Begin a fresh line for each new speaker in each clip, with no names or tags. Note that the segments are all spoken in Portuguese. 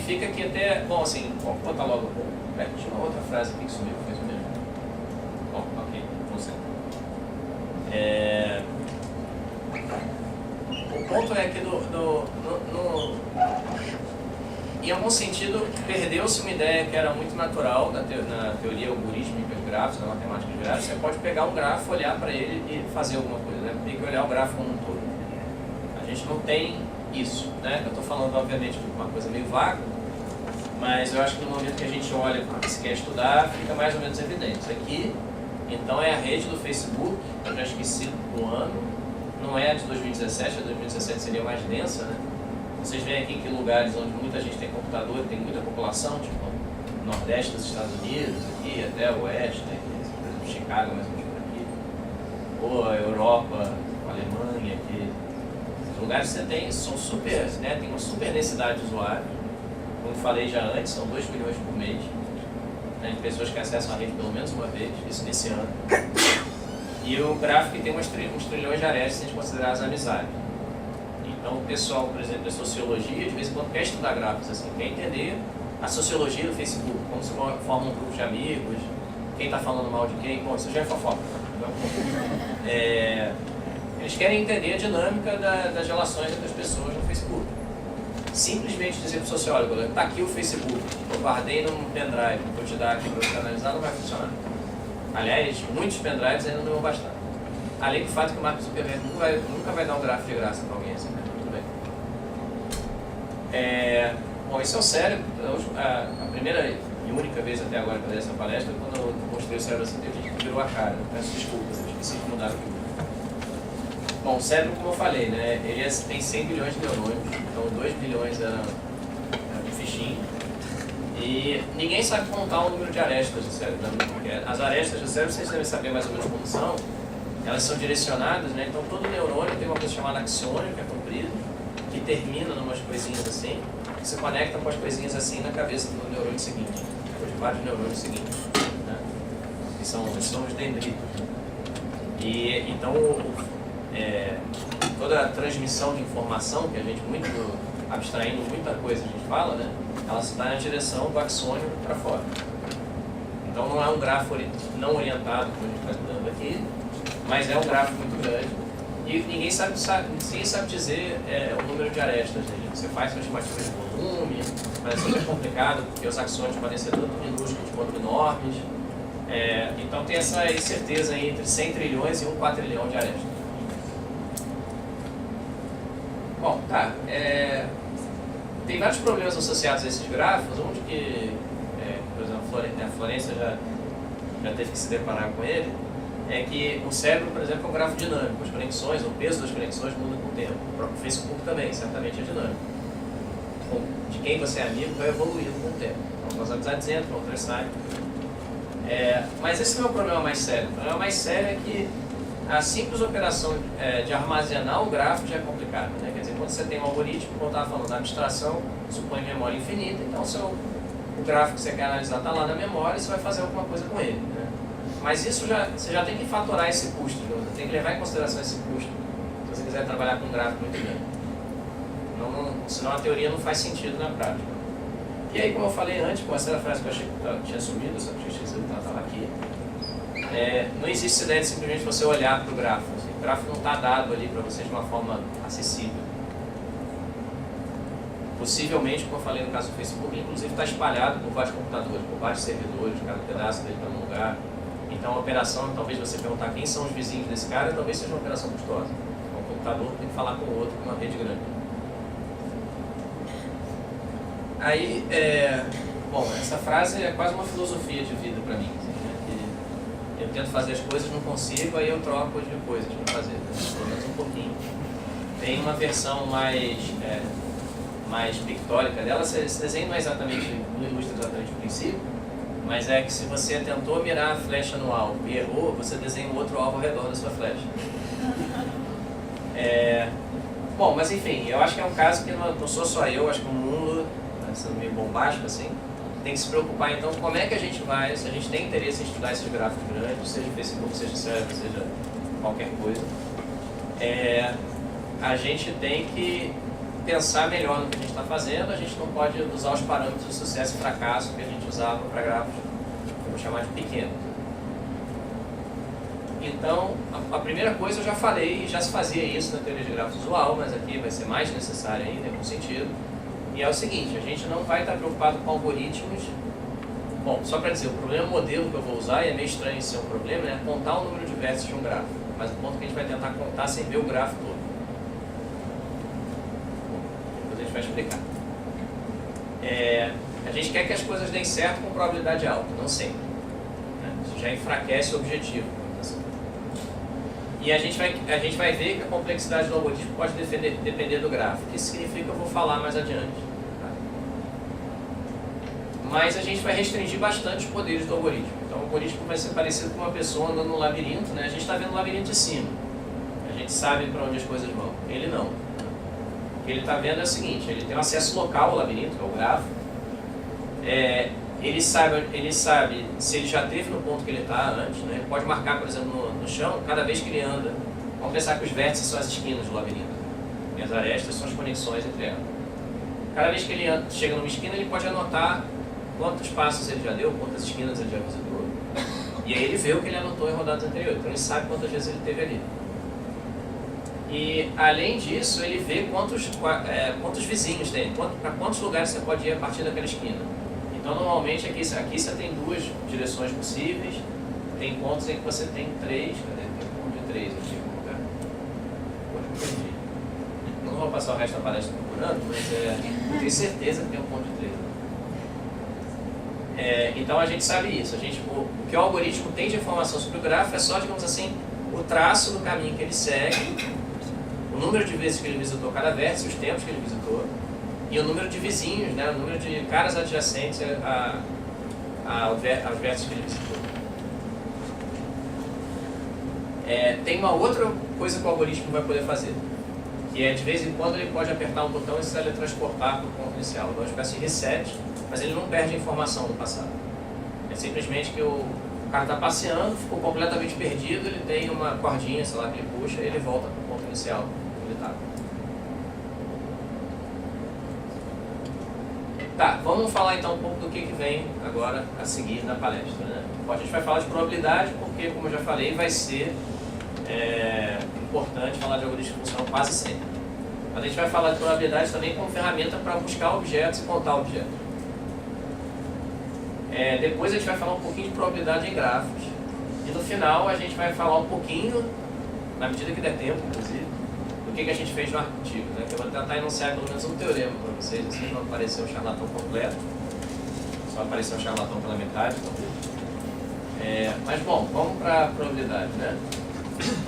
significa que até... Bom, assim, vamos botar logo... Tinha uma outra frase aqui que sumiu, fez o mesmo. Bom, ok, não sei. O ponto é que em algum sentido, perdeu-se uma ideia que era muito natural na teoria algorítmica de grafos, na matemática de grafos. Você pode pegar um grafo, olhar para ele e fazer alguma coisa, né? Tem que olhar o grafo como um todo. A gente não tem isso, né? Eu estou falando, obviamente, de uma coisa meio vaga, mas eu acho que no momento que a gente olha para o que se quer estudar, fica mais ou menos evidente. Isso aqui, então, é a rede do Facebook, eu já esqueci do ano, não é a de 2017, a de 2017 seria mais densa, né? Vocês veem aqui que lugares onde muita gente tem computador, tem muita população, tipo Nordeste dos Estados Unidos, aqui até o Oeste, né? Por exemplo, Chicago, mais ou menos por aqui, ou a Europa, a Alemanha, aqui. Os lugares que você tem são super, né? Tem uma super densidade de usuários, como falei já antes, são 2 milhões por mês, né? De pessoas que acessam a rede pelo menos uma vez, isso nesse ano. E o gráfico tem uns trilhões de arestas se a gente considerar as amizades. Então, o pessoal, por exemplo, da sociologia, de vez em quando quer estudar gráficos, assim, quer entender a sociologia do Facebook, como se forma um grupo de amigos, quem está falando mal de quem, bom, isso já é fofoca. Eles querem entender a dinâmica das relações entre as pessoas no Facebook. Simplesmente dizer para o sociólogo, está aqui o Facebook, eu guardei num pendrive, vou te dar aqui para você analisar, não vai funcionar. Aliás, muitos pendrives ainda não vão bastar. Além do fato que o Mark Zuckerberg nunca vai dar um gráfico de graça para alguém assim, né? Tudo bem. Bom, isso é o cérebro. A primeira e única vez até agora que eu dei essa palestra, quando eu mostrei o cérebro assim, teve gente que virou a cara. Peço desculpas, eu esqueci de mudar aqui. Bom, o cérebro, como eu falei, né? Ele tem 100 bilhões de neurônios, então 2 bilhões era um fichinho. E ninguém sabe contar o número de arestas do cérebro, porque as arestas do cérebro, vocês devem saber mais ou menos como são. Elas são direcionadas, né? Então todo neurônio tem uma coisa chamada axônio, que é comprido, que termina em umas coisinhas assim, que se conecta com as coisinhas assim na cabeça do neurônio seguinte, ou de vários neurônios seguintes, né? Que são os dendritos. E então toda a transmissão de informação, que a gente muito abstraindo muita coisa a gente fala, né? Ela está na direção do axônio para fora. Então não é um grafo não orientado, como a gente está estudando aqui, mas é um gráfico muito grande e ninguém sabe dizer o número de arestas dele. Você faz uma estimativa de volume, mas é super complicado porque os axônios podem ser tanto minúsculos quanto enormes. Então tem essa incerteza aí entre 100 trilhões e 1 quatrilhão de arestas. Bom, tá. Tem vários problemas associados a esses gráficos, um de que, por exemplo, a Florência já teve que se deparar com ele, é que o cérebro, por exemplo, é um grafo dinâmico. As conexões, o peso das conexões muda com o tempo. O próprio Facebook também, certamente é dinâmico. De quem você é amigo vai evoluindo com o tempo. Então, as amizades entram, outras saem. Mas esse não é o problema mais sério. O problema mais sério é que a simples operação de armazenar o gráfico já é complicada, né? Quer dizer, quando você tem um algoritmo, como eu estava falando, a abstração supõe memória infinita, então o gráfico que você quer analisar está lá na memória e você vai fazer alguma coisa com ele, né? Mas isso você já tem que fatorar esse custo, você tem que levar em consideração esse custo, se você quiser trabalhar com um gráfico muito grande. Senão a teoria não faz sentido na prática. E aí, como eu falei antes, essa era a frase que eu achei que tinha sumido, só que eu tinha esquecido que ela estava aqui. Não existe essa ideia de simplesmente você olhar para o gráfico. Assim, o gráfico não está dado ali para você de uma forma acessível. Possivelmente, como eu falei no caso do Facebook, inclusive está espalhado por vários computadores, por vários servidores, cada pedaço dele está num lugar. Então a operação, talvez você perguntar quem são os vizinhos desse cara, talvez seja uma operação custosa. Então, um computador tem que falar com o outro com uma rede grande. Aí, bom, essa frase é quase uma filosofia de vida para mim. Assim, né? Eu tento fazer as coisas, não consigo, aí eu troco de coisas para fazer, pelo menos um pouquinho. Tem uma versão mais pictórica dela. Esse desenho não ilustra exatamente o princípio, mas é que se você tentou mirar a flecha no alvo e errou, você desenha um outro alvo ao redor da sua flecha. Bom, mas enfim, eu acho que é um caso que não sou só eu, acho que o mundo, sendo meio bombástico assim, tem que se preocupar então como é que a gente vai, se a gente tem interesse em estudar esses gráficos grandes, seja Facebook, seja cérebro, seja qualquer coisa, a gente tem que pensar melhor no que a gente está fazendo, a gente não pode usar os parâmetros de sucesso e fracasso que a gente usava para grafos, vamos chamar de pequenos. Então, a primeira coisa eu já falei, já se fazia isso na teoria de grafos usual, mas aqui vai ser mais necessário ainda, em algum sentido. E é o seguinte, a gente não vai estar preocupado com algoritmos. Bom, só para dizer, o problema modelo que eu vou usar, e é meio estranho ser um problema, é contar o número de vértices de um grafo. Mas o ponto que a gente vai tentar contar sem ver o grafo todo. Depois a gente vai explicar. A gente quer que as coisas deem certo com probabilidade alta, não sempre. Né? Isso já enfraquece o objetivo. E a gente vai ver que a complexidade do algoritmo pode depender do grafo. O que isso significa eu vou falar mais adiante. Tá? Mas a gente vai restringir bastante os poderes do algoritmo. Então o algoritmo vai ser parecido com uma pessoa andando no labirinto, né? A gente está vendo o labirinto de cima. A gente sabe para onde as coisas vão. Ele não. O que ele está vendo é o seguinte, ele tem um acesso local ao labirinto, que é o grafo. Ele sabe se ele já esteve no ponto que ele está antes, né? Ele pode marcar, por exemplo, no chão, cada vez que ele anda. Vamos pensar que os vértices são as esquinas do labirinto. E as arestas são as conexões entre elas. Cada vez que ele chega numa esquina, ele pode anotar quantos passos ele já deu, quantas esquinas ele já visitou. E aí ele vê o que ele anotou em rodadas anteriores. Então ele sabe quantas vezes ele esteve ali. E além disso, ele vê quantos vizinhos tem, para quantos lugares você pode ir a partir daquela esquina. Então, normalmente, aqui você tem duas direções possíveis, tem pontos em que você tem três, cadê? Tem um ponto de três aqui, Poxa, perdi. Não vou passar o resto da palestra procurando, mas eu tenho certeza que tem um ponto de três. Então, a gente sabe isso. O que o algoritmo tem de informação sobre o grafo é só, digamos assim, o traço do caminho que ele segue, o número de vezes que ele visitou cada vértice, os tempos que ele visitou, e o número de vizinhos, né, o número de caras adjacentes aos vértices que ele visitou. Tem uma outra coisa que o algoritmo vai poder fazer, que de vez em quando ele pode apertar um botão e se teletransportar para o ponto inicial. É uma espécie de reset, mas ele não perde a informação do passado. É simplesmente que o cara está passeando, ficou completamente perdido, ele tem uma cordinha, sei lá, que ele puxa e ele volta para o ponto inicial que ele estava. Tá, vamos falar então um pouco do que vem agora a seguir na palestra, né? Bom, a gente vai falar de probabilidade porque, como eu já falei, vai ser importante falar de algoritmos que funcionam quase sempre. Mas a gente vai falar de probabilidade também como ferramenta para buscar objetos e contar objetos. Depois a gente vai falar um pouquinho de probabilidade em grafos. E no final a gente vai falar um pouquinho, na medida que der tempo, inclusive, o que a gente fez no artigo, né? Que eu vou tentar enunciar pelo menos um teorema para vocês, assim não aparecer o charlatão completo, só aparecer o charlatão pela metade, talvez. Mas bom, vamos para a probabilidade, né?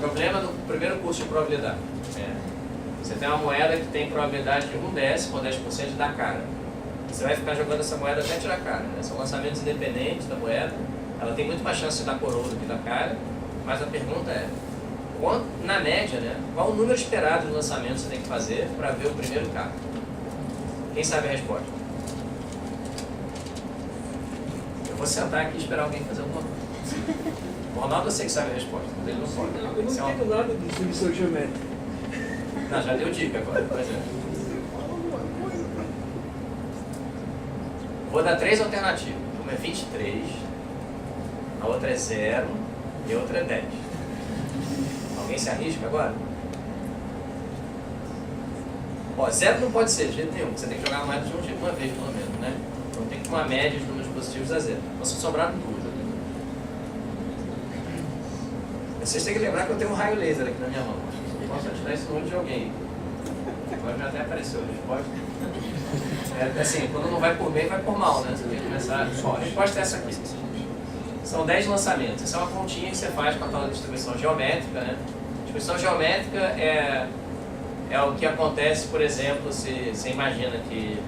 Problema do primeiro curso de probabilidade. Você tem uma moeda que tem probabilidade de 1/10 com 10% de dar cara. Você vai ficar jogando essa moeda até tirar cara, né? São lançamentos independentes da moeda, ela tem muito mais chance de dar coroa do que dar cara, mas a pergunta é, na média, né, qual o número esperado de lançamento você tem que fazer para ver o primeiro carro? Quem sabe a resposta? Eu vou sentar aqui e esperar alguém fazer alguma coisa. O Ronaldo eu sei que sabe a resposta, mas ele não pode.
Eu não entendo nada de distribuição geométrica.
Não, já deu dica agora. Vou dar 3 alternativas. Uma é 23, a outra é 0 e a outra é 10. Alguém se arrisca agora? 0 não pode ser de jeito nenhum. Você tem que jogar a moeda de uma vez, pelo menos, né? Então tem que ter uma média de números positivos a 0. Então se sobraram 2. Vocês têm que lembrar que eu tenho um raio laser aqui na minha mão. Posso atirar isso no olho de alguém. Agora já até apareceu a resposta. Assim, quando não vai por bem, vai por mal, né? Você tem que começar... A resposta é essa aqui. São 10 lançamentos. Essa é uma continha que você faz com a tal da distribuição geométrica, né? A distribuição geométrica é o que acontece, por exemplo, se você imagina que,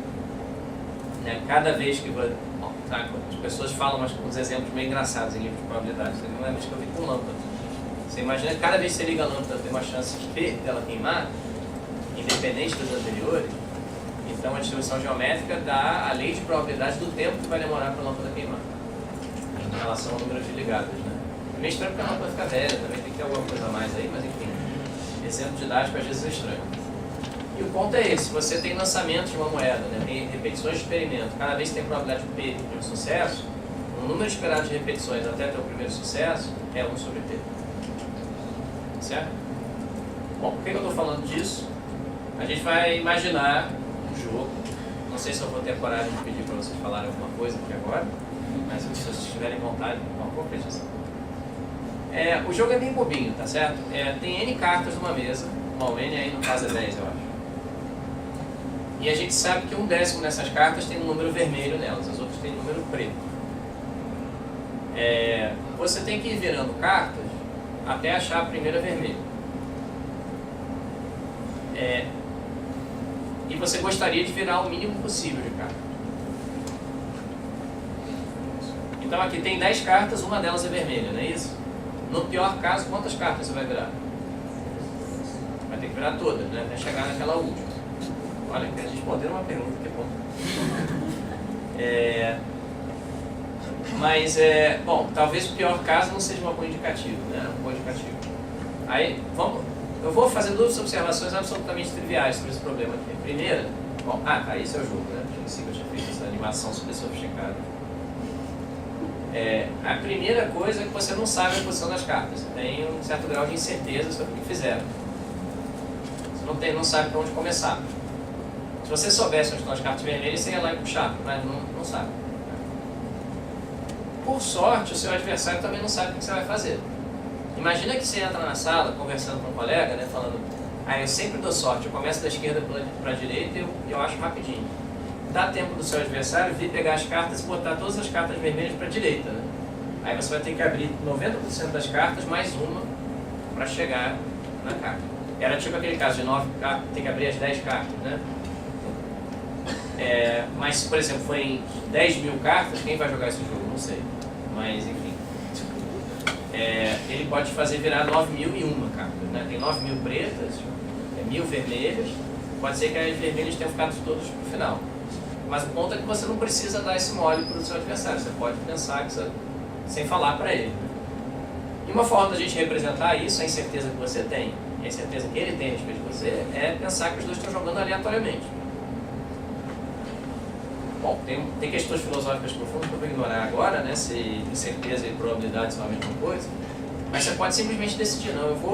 né, cada vez que... as pessoas falam uns exemplos meio engraçados em livros de probabilidade. Você não lembra que eu vi com lâmpada. Você imagina que cada vez que você liga a lâmpada tem uma chance dela queimar, independente das anteriores. Então a distribuição geométrica dá a lei de probabilidade do tempo que vai demorar para a lâmpada queimar, em relação ao número de ligadas, né? É meio estranho porque a lâmpada fica velha, também tem que ter alguma coisa a mais aí, mas enfim, exemplo didático às vezes é estranho. E o ponto é esse, você tem lançamento de uma moeda, né? Tem repetições de experimento. Cada vez que tem probabilidade P de um sucesso, o número esperado de repetições até ter o primeiro sucesso é 1 sobre P. Certo? Bom, por que eu estou falando disso? A gente vai imaginar um jogo. Não sei se eu vou ter coragem de pedir para vocês falarem alguma coisa aqui agora, mas se vocês tiverem vontade, vou pedir. O jogo é bem bobinho, tá certo? Tem N cartas numa mesa. Bom, N aí no caso é 10, eu acho. E a gente sabe que 1/10 dessas cartas tem um número vermelho nelas, as outras têm um número preto. Você tem que ir virando cartas até achar a primeira vermelha. E você gostaria de virar o mínimo possível de cartas. Então aqui tem 10 cartas, uma delas é vermelha, não é isso? No pior caso, quantas cartas você vai virar? Vai ter que virar todas, né? Até chegar naquela última. Olha, que eles responderam uma pergunta, que bom. Bom, talvez o pior caso não seja um bom indicativo, né? Um bom indicativo. Aí, eu vou fazer 2 observações absolutamente triviais sobre esse problema aqui. Primeira, esse é o jogo, né? Eu tinha feito essa animação super sofisticada. A primeira coisa é que você não sabe a posição das cartas. Você tem um certo grau de incerteza sobre o que fizeram. Você não sabe para onde começar. Se você soubesse onde estão as cartas vermelhas, você ia lá e puxava, mas não sabe. Por sorte, o seu adversário também não sabe o que você vai fazer. Imagina que você entra na sala, conversando com um colega, né, falando: eu sempre dou sorte, eu começo da esquerda para a direita e eu acho rapidinho. Dá tempo do seu adversário vir pegar as cartas e botar todas as cartas vermelhas para a direita, né? Aí você vai ter que abrir 90% das cartas mais uma para chegar na carta. Era tipo aquele caso de 9 cartas, tem que abrir as 10 cartas, né? Mas se, por exemplo, forem 10 mil cartas, quem vai jogar esse jogo? Não sei. Mas, enfim. Ele pode fazer virar 9.001 cartas, né? Tem 9.000 pretas, 1.000 vermelhas. Pode ser que as vermelhas tenham ficado todas no final. Mas o ponto é que você não precisa dar esse mole para o seu adversário. Você pode pensar que sem falar para ele. E uma forma da gente representar isso, a incerteza que você tem, e a incerteza que ele tem a respeito de você, é pensar que os dois estão jogando aleatoriamente. Bom, tem questões filosóficas profundas que eu vou ignorar agora, né? Se incerteza e probabilidade são a mesma coisa. Mas você pode simplesmente decidir: não, eu vou